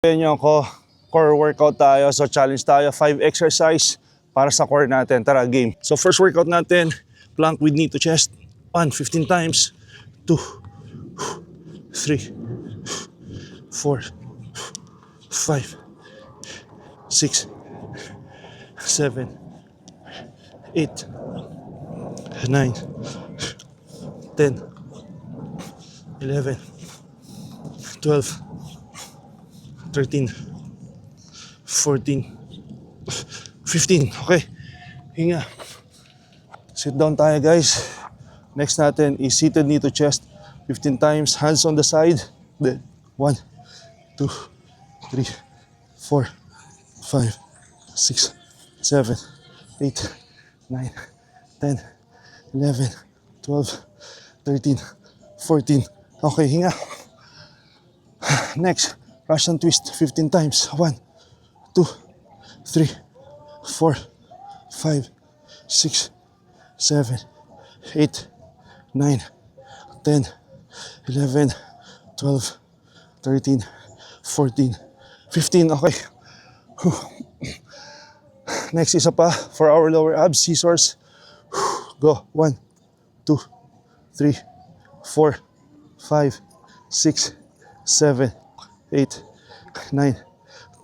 Ganyan ko, core workout tayo. So challenge tayo, 5 exercise para sa core natin. Tara, game. So first workout natin, plank with knee to chest. 1, 15 times. 2, 3, 4, 5, 6, 7, 8, 9, 10, 11, 12, 13, 14, 15. Okay, hinga. Sit down tayo, guys. Next natin is seated knee to chest. 15 times, hands on the side. Then 1, 2, 3, 4, 5, 6, 7, 8, 9, 10, 11, 12, 13, 14. Okay, hinga. Next, Russian twist, 15 times. 1, 2, 3, 4, 5, 6, 7, 8, 9, 10, 11, 12, 13, 14, 15. Okay. Next, isa pa for our lower abs, scissors. Go. 1, 2, 3, 4, 5, 6, 7, 8, 9,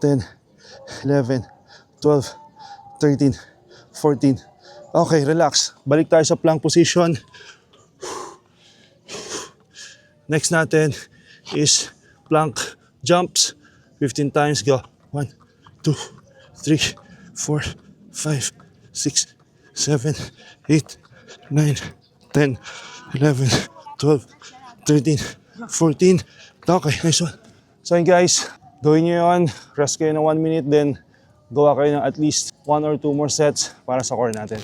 10, 11, 12, 13, 14. Okay, relax. Balik tayo sa plank position. Next natin is plank jumps. 15 times. Go. 1, 2, 3, 4, 5, 6, 7, 8, 9, 10, 11, 12, 13, 14. Okay, nice one. So yun guys, gawin nyo yun. Rest kayo ng 1 minute, then gawa kayo ng at least 1 or 2 more sets para sa core natin.